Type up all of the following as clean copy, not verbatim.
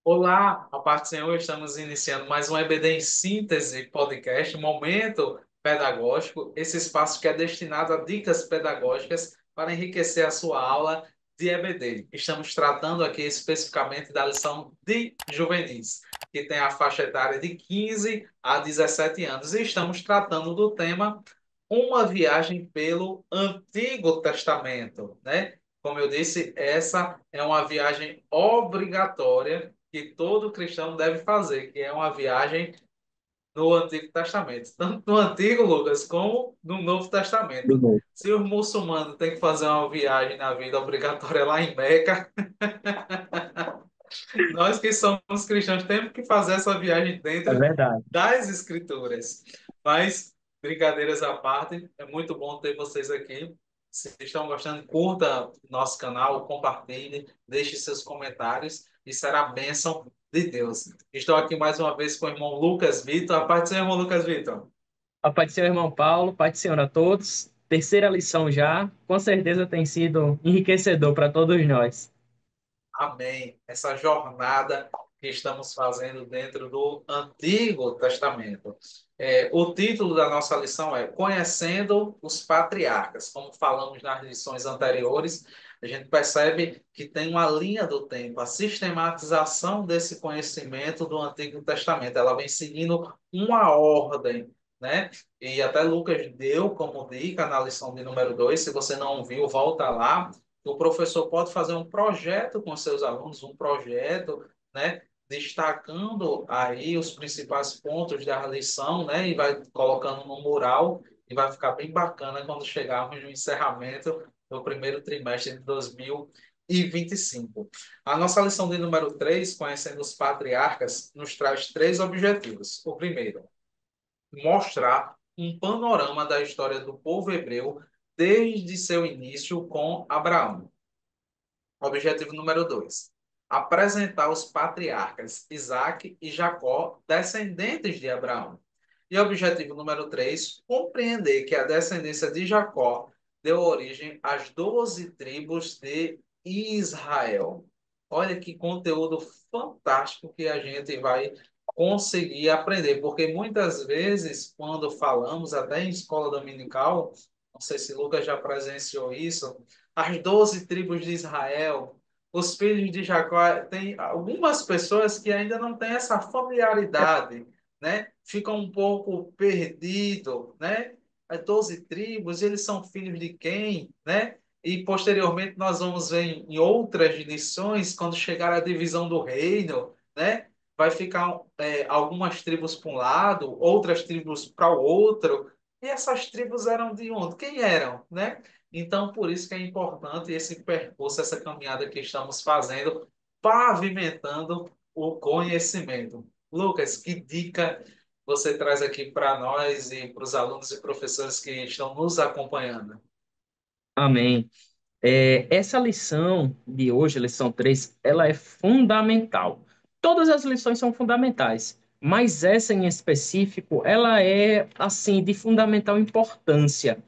Olá, a paz do Senhor, estamos iniciando mais um EBD em Síntese podcast, Momento Pedagógico, esse espaço que é destinado a dicas pedagógicas para enriquecer a sua aula de EBD. Estamos tratando aqui especificamente da lição de juvenis, que tem a faixa etária de 15 a 17 anos, e estamos tratando do tema Uma Viagem pelo Antigo Testamento, né? Como eu disse, essa é uma viagem obrigatória que todo cristão deve fazer, que é uma viagem no Antigo Testamento, tanto no Antigo, Lucas, como no Novo Do Testamento. novo. Se os muçulmanos têm que fazer uma viagem na vida obrigatória lá em Meca, nós que somos cristãos temos que fazer essa viagem É dentro verdade. das Escrituras. Mas, brincadeiras à parte, é muito bom ter vocês aqui. Se estão gostando, curta nosso canal, compartilhe, deixe seus comentários e será a bênção de Deus. Estou aqui mais uma vez com o irmão Lucas Vitor. A paz do Senhor, irmão Lucas Vitor. A paz do Senhor, irmão Paulo, paz do Senhor a todos. Terceira lição já, com certeza tem sido enriquecedor para todos nós. Amém. Essa jornada que estamos fazendo dentro do Antigo Testamento. O título da nossa lição é Conhecendo os Patriarcas. Como falamos nas lições anteriores, a gente percebe que tem uma linha do tempo, a sistematização desse conhecimento do Antigo Testamento. Ela vem seguindo uma ordem, né? E até Lucas deu como dica na lição de número 2. Se você não viu, volta lá. O professor pode fazer um projeto com seus alunos, um projeto, né, destacando aí os principais pontos da lição, né, e vai colocando no mural e vai ficar bem bacana quando chegarmos no encerramento do primeiro trimestre de 2025. A nossa lição de número 3, Conhecendo os Patriarcas, nos traz três objetivos. O primeiro, mostrar um panorama da história do povo hebreu desde seu início com Abraão. Objetivo número 2. Apresentar os patriarcas Isaac e Jacó, descendentes de Abraão. E objetivo número 3. Compreender que a descendência de Jacó deu origem às 12 tribos de Israel. Olha que conteúdo fantástico que a gente vai conseguir aprender, porque muitas vezes, quando falamos, até em escola dominical, não sei se Lucas já presenciou isso, as 12 tribos de Israel, os filhos de Jacó, tem algumas pessoas que ainda não têm essa familiaridade, né? Ficam um pouco perdidos, né? As 12 tribos, eles são filhos de quem, né? E posteriormente nós vamos ver em outras lições, quando chegar a divisão do reino, né? Vai ficar algumas tribos para um lado, outras tribos para o outro. E essas tribos eram de onde? Quem eram, né? Então, por isso que é importante esse percurso, essa caminhada que estamos fazendo, pavimentando o conhecimento. Lucas, que dica você traz aqui para nós e para os alunos e professores que estão nos acompanhando? Amém. Essa lição de hoje, lição 3, ela é fundamental. Todas as lições são fundamentais, mas essa em específico, ela é, assim, de fundamental importância.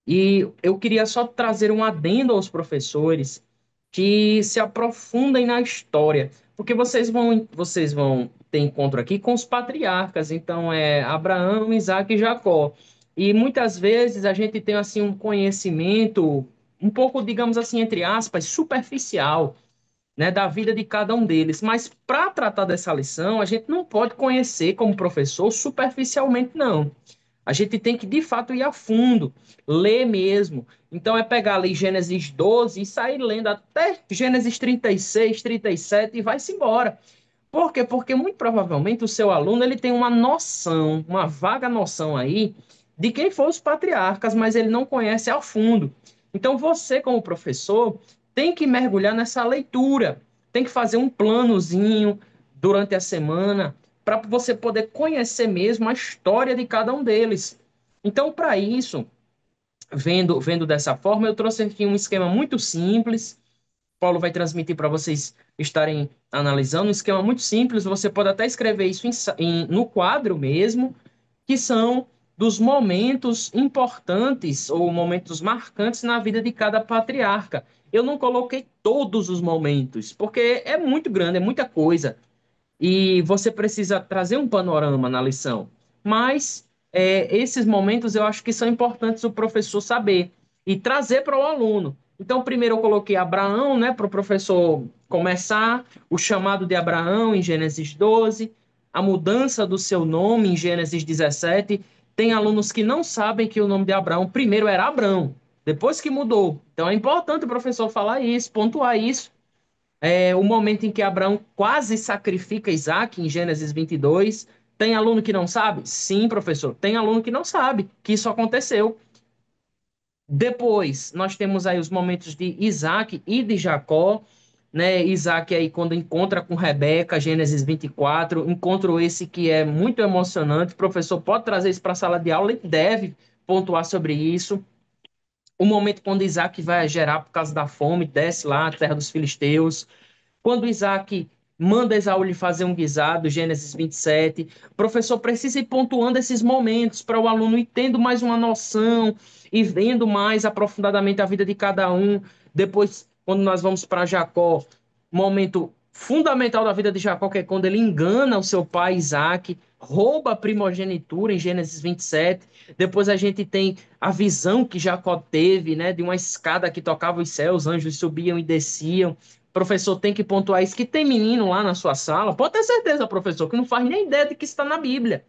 E eu queria só trazer um adendo aos professores que se aprofundem na história, porque vocês vão ter encontro aqui com os patriarcas, então é Abraão, Isaac e Jacó. E muitas vezes a gente tem assim um conhecimento um pouco, digamos assim, entre aspas, superficial, né, da vida de cada um deles. Mas para tratar dessa lição, a gente não pode conhecer como professor superficialmente, não. A gente tem que, de fato, ir a fundo, ler mesmo. Então, é pegar ali Gênesis 12 e sair lendo até Gênesis 36, 37 e vai-se embora. Por quê? Porque muito provavelmente o seu aluno ele tem uma noção, uma vaga noção aí de quem foram os patriarcas, mas ele não conhece a fundo. Então, você, como professor, tem que mergulhar nessa leitura, tem que fazer um planozinho durante a semana para você poder conhecer mesmo a história de cada um deles. Então, para isso, vendo dessa forma, eu trouxe aqui um esquema muito simples. Paulo vai transmitir para vocês estarem analisando um esquema muito simples. Você pode até escrever isso no quadro mesmo, que são dos momentos importantes ou momentos marcantes na vida de cada patriarca. Eu não coloquei todos os momentos, porque é muito grande, é muita coisa e você precisa trazer um panorama na lição. Mas esses momentos eu acho que são importantes o professor saber e trazer para o aluno. Então, primeiro eu coloquei Abraão, né, para o professor começar, o chamado de Abraão em Gênesis 12, a mudança do seu nome em Gênesis 17. Tem alunos que não sabem que o nome de Abraão primeiro era Abrão, depois que mudou. Então é importante o professor falar isso, pontuar isso, o momento em que Abraão quase sacrifica Isaac, em Gênesis 22. Tem aluno que não sabe? Sim, professor. Tem aluno que não sabe que isso aconteceu. Depois, nós temos aí os momentos de Isaac e de Jacó, né? Isaac aí quando encontra com Rebeca, Gênesis 24, encontro esse que é muito emocionante. O professor pode trazer isso para a sala de aula e deve pontuar sobre isso. O momento quando Isaac vai gerar por causa da fome, desce lá à terra dos filisteus. Quando Isaac manda Esaú lhe fazer um guisado, Gênesis 27, o professor precisa ir pontuando esses momentos para o aluno ir tendo mais uma noção e vendo mais aprofundadamente a vida de cada um. Depois, quando nós vamos para Jacó, momento fundamental da vida de Jacó, que é quando ele engana o seu pai Isaac, rouba a primogenitura em Gênesis 27. Depois a gente tem a visão que Jacó teve, né, de uma escada que tocava os céus, os anjos subiam e desciam. Professor tem que pontuar isso, que tem menino lá na sua sala. Pode ter certeza, professor, que não faz nem ideia de que está na Bíblia.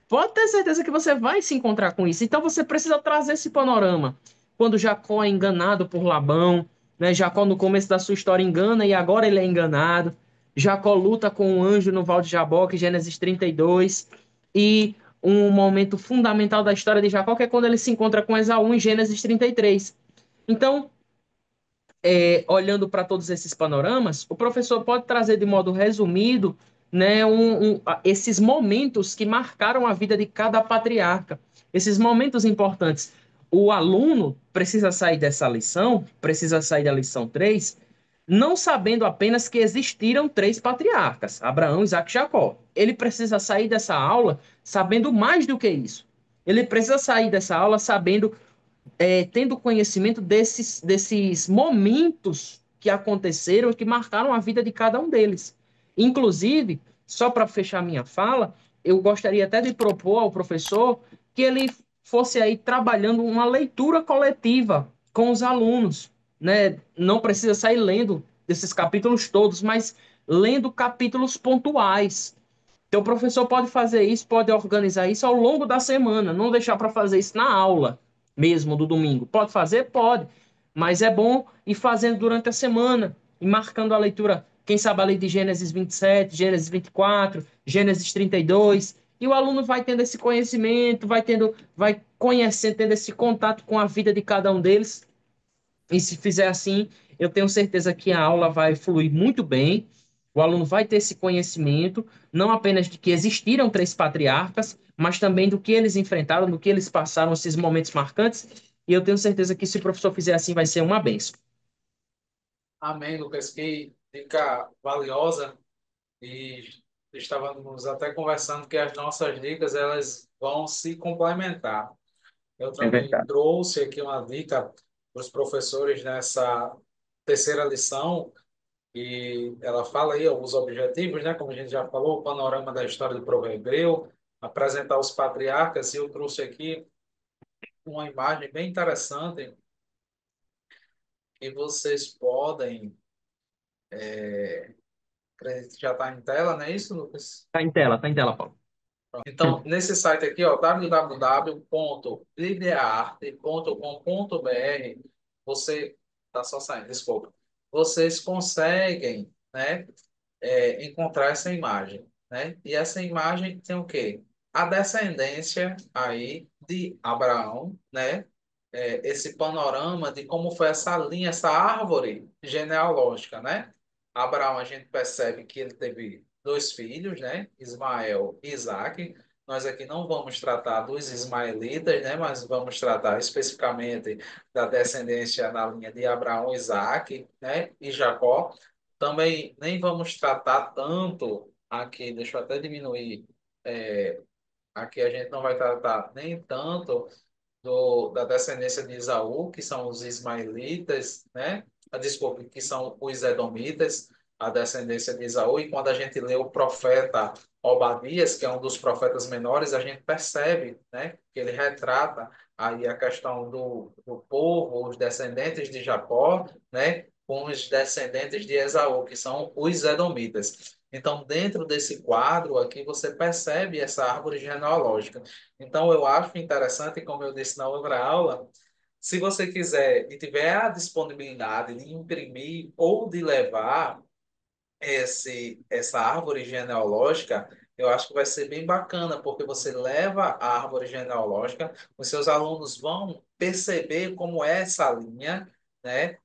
Pode ter certeza que você vai se encontrar com isso. Então você precisa trazer esse panorama. Quando Jacó é enganado por Labão, né? Jacó no começo da sua história engana e agora ele é enganado. Jacó luta com um anjo no Val de Jaboque, Gênesis 32. E um momento fundamental da história de Jacó, que é quando ele se encontra com Esaú em Gênesis 33. Então, olhando para todos esses panoramas, o professor pode trazer de modo resumido, né, esses momentos que marcaram a vida de cada patriarca, esses momentos importantes. O aluno precisa sair dessa lição, precisa sair da lição 3, não sabendo apenas que existiram três patriarcas, Abraão, Isaac e Jacó. Ele precisa sair dessa aula sabendo mais do que isso. Ele precisa sair dessa aula sabendo tendo conhecimento desses momentos que aconteceram e que marcaram a vida de cada um deles. Inclusive, só para fechar minha fala, eu gostaria até de propor ao professor que ele fosse aí trabalhando uma leitura coletiva com os alunos, né? Não precisa sair lendo esses capítulos todos, mas lendo capítulos pontuais. Então, o professor pode fazer isso, pode organizar isso ao longo da semana, não deixar para fazer isso na aula mesmo do domingo. Pode fazer? Pode, mas é bom ir fazendo durante a semana e marcando a leitura, quem sabe ali de Gênesis 27, Gênesis 24, Gênesis 32, e o aluno vai tendo esse conhecimento, vai conhecendo, tendo esse contato com a vida de cada um deles, e se fizer assim, eu tenho certeza que a aula vai fluir muito bem. O aluno vai ter esse conhecimento, não apenas de que existiram três patriarcas, mas também do que eles enfrentaram, do que eles passaram, esses momentos marcantes. E eu tenho certeza que se o professor fizer assim, vai ser uma benção. Amém, Lucas. Que dica valiosa. E estávamos até conversando que as nossas dicas elas vão se complementar. Eu É também verdade. trouxe aqui uma dica para os professores nessa terceira lição, e ela fala aí os objetivos, né? Como a gente já falou, o panorama da história do povo hebreu, apresentar os patriarcas, e eu trouxe aqui uma imagem bem interessante que vocês podem, acredito que já está em tela, não é isso, Lucas? Tá em tela, Paulo. Então, nesse site aqui, ó, www.lidearte.com.br, você, tá só saindo, desculpa, vocês conseguem, né, encontrar essa imagem, né? E essa imagem tem o quê? A descendência aí de Abraão, né? Esse panorama de como foi essa linha, essa árvore genealógica, né? Abraão, a gente percebe que ele teve dois filhos, né? Ismael e Isaque. Nós aqui não vamos tratar dos ismaelitas, né? Mas vamos tratar especificamente da descendência na linha de Abraão, Isaque, né? E Jacó. Também nem vamos tratar tanto aqui, deixa eu até diminuir Aqui a gente não vai tratar nem tanto da descendência de Esaú, que são os ismaelitas, né? Desculpe, que são os edomitas, a descendência de Esaú. E quando a gente lê o profeta Obadias, que é um dos profetas menores, a gente percebe, né, que ele retrata aí a questão do povo, os descendentes de Jacó, né, com os descendentes de Esaú, que são os edomitas. Então, dentro desse quadro aqui, você percebe essa árvore genealógica. Então, eu acho interessante, como eu disse na outra aula, se você quiser e tiver a disponibilidade de imprimir ou de levar essa árvore genealógica, eu acho que vai ser bem bacana, porque você leva a árvore genealógica, os seus alunos vão perceber como é essa linha, né?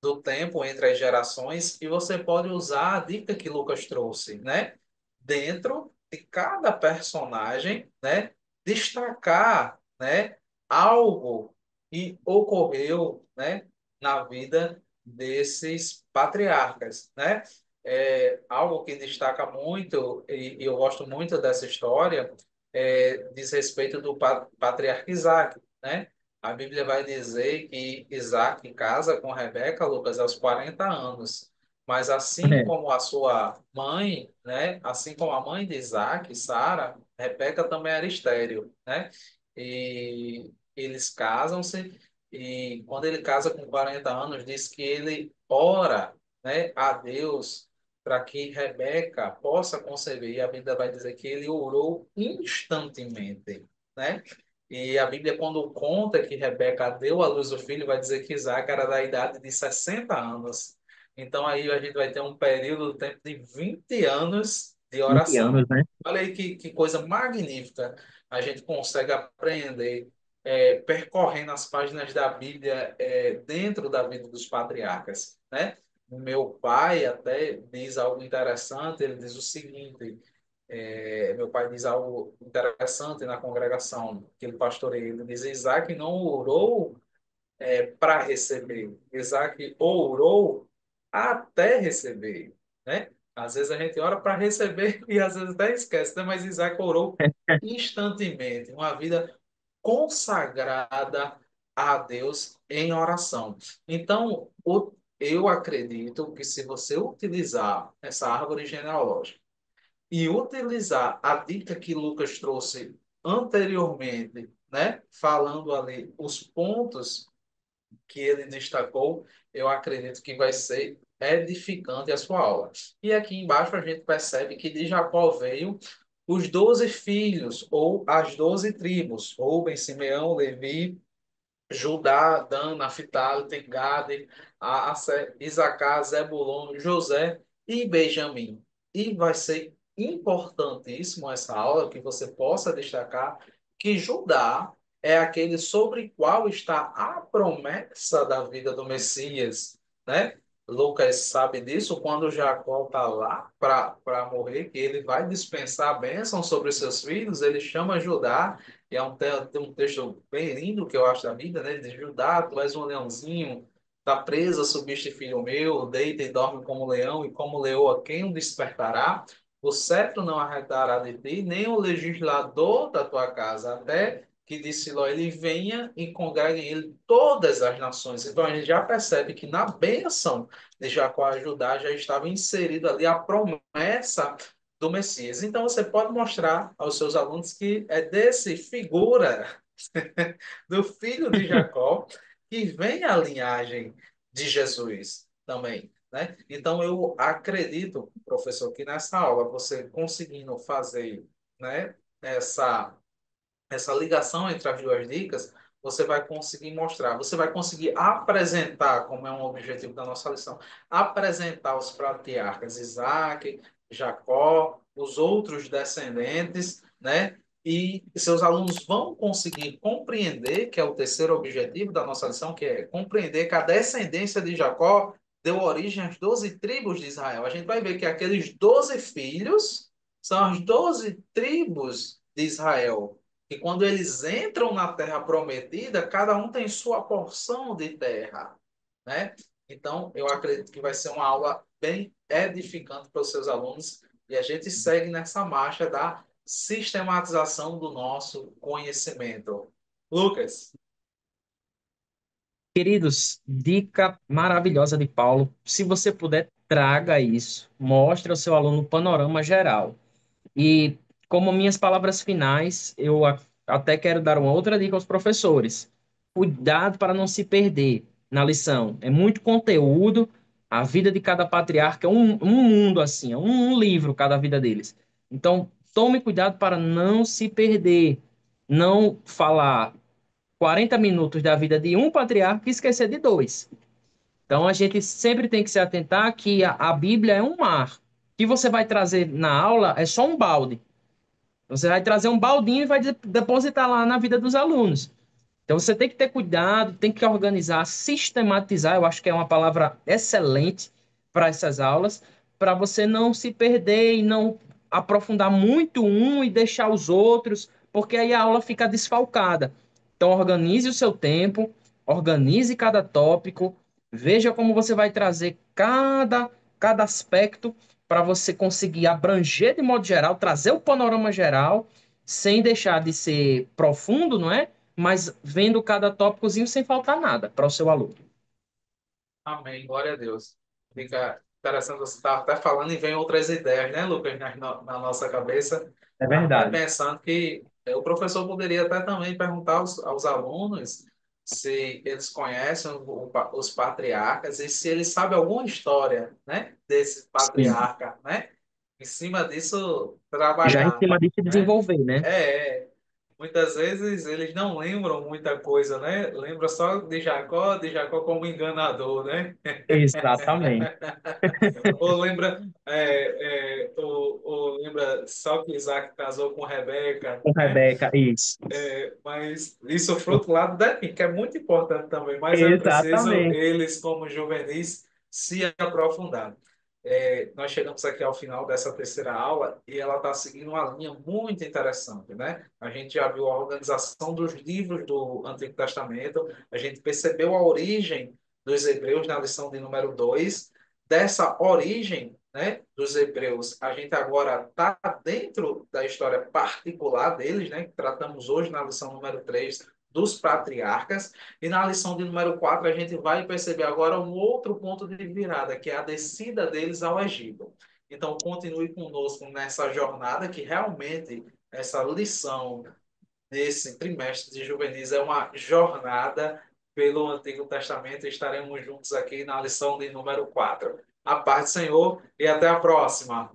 Do tempo entre as gerações e você pode usar a dica que Lucas trouxe, né? Dentro de cada personagem, né? Destacar, né? Algo que ocorreu, né? Na vida desses patriarcas, né? Algo que destaca muito, e eu gosto muito dessa história, diz respeito do patriarca Isaac, né? A Bíblia vai dizer que Isaac casa com Rebeca, Lucas, aos 40 anos. Mas assim É, como a sua mãe, né? Assim como a mãe de Isaac, Sara, Rebeca também era estéril, né? E eles casam-se e quando ele casa com 40 anos, diz que ele ora, né, a Deus para que Rebeca possa conceber. E a Bíblia vai dizer que ele orou instantemente, né? E a Bíblia, quando conta que Rebeca deu à luz o filho, vai dizer que Isaac era da idade de 60 anos. Então, aí a gente vai ter um período do tempo de 20 anos de 20 anos, oração. né? Olha aí que coisa magnífica a gente consegue aprender percorrendo as páginas da Bíblia dentro da vida dos patriarcas, né? Meu pai até diz algo interessante, ele diz o seguinte, meu pai diz algo interessante na congregação que ele pastoreia. Ele diz: Isaac não orou para receber, Isaac orou até receber, né? Às vezes a gente ora para receber e às vezes até esquece, né? Mas Isaac orou instantemente, uma vida consagrada a Deus em oração. Então, eu acredito que se você utilizar essa árvore genealógica e utilizar a dica que Lucas trouxe anteriormente, né, falando ali os pontos que ele destacou, eu acredito que vai ser edificante a sua aula. E aqui embaixo a gente percebe que de Jacó veio os 12 filhos, ou as 12 tribos, Rubem, Simeão, Levi, Judá, Dan, Naphtali, Gade, Aser, Isacar, Zebulon, José e Benjamim. E vai ser importantíssimo essa aula que você possa destacar que Judá é aquele sobre qual está a promessa da vida do Messias, né? Lucas sabe disso quando Jacó está lá para morrer, que ele vai dispensar a bênção sobre os seus filhos, ele chama Judá e tem um texto bem lindo que eu acho da Bíblia, né? Ele diz: Judá, tu és um leãozinho, da presa subiste filho meu, deita e dorme como leão, e como leoa quem o despertará? O cetro não arredará de ti, nem o legislador da tua casa, até que de Siló ele venha e congregue em ele todas as nações. Então a gente já percebe que na bênção de Jacó a Judá já estava inserida ali a promessa do Messias. Então você pode mostrar aos seus alunos que é desse figura do filho de Jacó que vem a linhagem de Jesus também, né? Então eu acredito, professor, que nessa aula você conseguindo fazer, né, essa ligação entre as duas dicas, você vai conseguir mostrar, você vai conseguir apresentar, como é um objetivo da nossa lição, apresentar os patriarcas Isaac, Jacó, os outros descendentes, né? E seus alunos vão conseguir compreender, que é o terceiro objetivo da nossa lição, que é compreender que a descendência de Jacó deu origem às 12 tribos de Israel. A gente vai ver que aqueles 12 filhos são as 12 tribos de Israel, e quando eles entram na terra prometida, cada um tem sua porção de terra, né? Então, eu acredito que vai ser uma aula bem edificante para os seus alunos e a gente segue nessa marcha da sistematização do nosso conhecimento. Lucas, Queridos, dica maravilhosa de Paulo. Se você puder, traga isso. Mostre ao seu aluno o panorama geral. E como minhas palavras finais, até quero dar uma outra dica aos professores. Cuidado para não se perder na lição. É muito conteúdo. A vida de cada patriarca é um mundo assim, é um livro cada vida deles. Então, tome cuidado para não se perder. Não falar 40 minutos da vida de um patriarca e esquecer de dois. Então, a gente sempre tem que se atentar que a Bíblia é um mar. O que você vai trazer na aula é só um balde. Você vai trazer um baldinho e vai depositar lá na vida dos alunos. Então você tem que ter cuidado, tem que organizar, sistematizar, eu acho que é uma palavra excelente para essas aulas, para você não se perder e não aprofundar muito um e deixar os outros, porque aí a aula fica desfalcada. Então organize o seu tempo, organize cada tópico, veja como você vai trazer cada aspecto para você conseguir abranger de modo geral, trazer o panorama geral, sem deixar de ser profundo, não é? Mas vendo cada tópicozinho sem faltar nada para o seu aluno. amém, glória a Deus. Fica interessante, você estar até falando e vem outras ideias, né, Lucas, na nossa cabeça. É Estava até verdade. pensando que o professor poderia até também perguntar aos alunos se eles conhecem os patriarcas e se eles sabem alguma história, né, desse Sim. patriarca, né? Em cima disso, Já em trabalhar, cima disso né? desenvolver, né? É, muitas vezes eles não lembram muita coisa, né? Lembra só de Jacó como enganador, né? Exatamente. Ou lembra, ou lembra só que Isaac casou com Rebeca, Com né? Rebeca, isso. Mas isso foi outro lado da que é muito importante também, mas é preciso Exatamente. eles, como juvenis, se aprofundar. Nós chegamos aqui ao final dessa terceira aula e ela está seguindo uma linha muito interessante, né? A gente já viu a organização dos livros do Antigo Testamento, a gente percebeu a origem dos hebreus na lição de número 2. Dessa origem, né, dos hebreus, a gente agora está dentro da história particular deles, né, que tratamos hoje na lição número 3 dos patriarcas, e na lição de número 4 a gente vai perceber agora um outro ponto de virada, que é a descida deles ao Egito. Então, continue conosco nessa jornada, que realmente essa lição desse trimestre de juvenis é uma jornada pelo Antigo Testamento. Estaremos juntos aqui na lição de número 4. A paz do Senhor e até a próxima.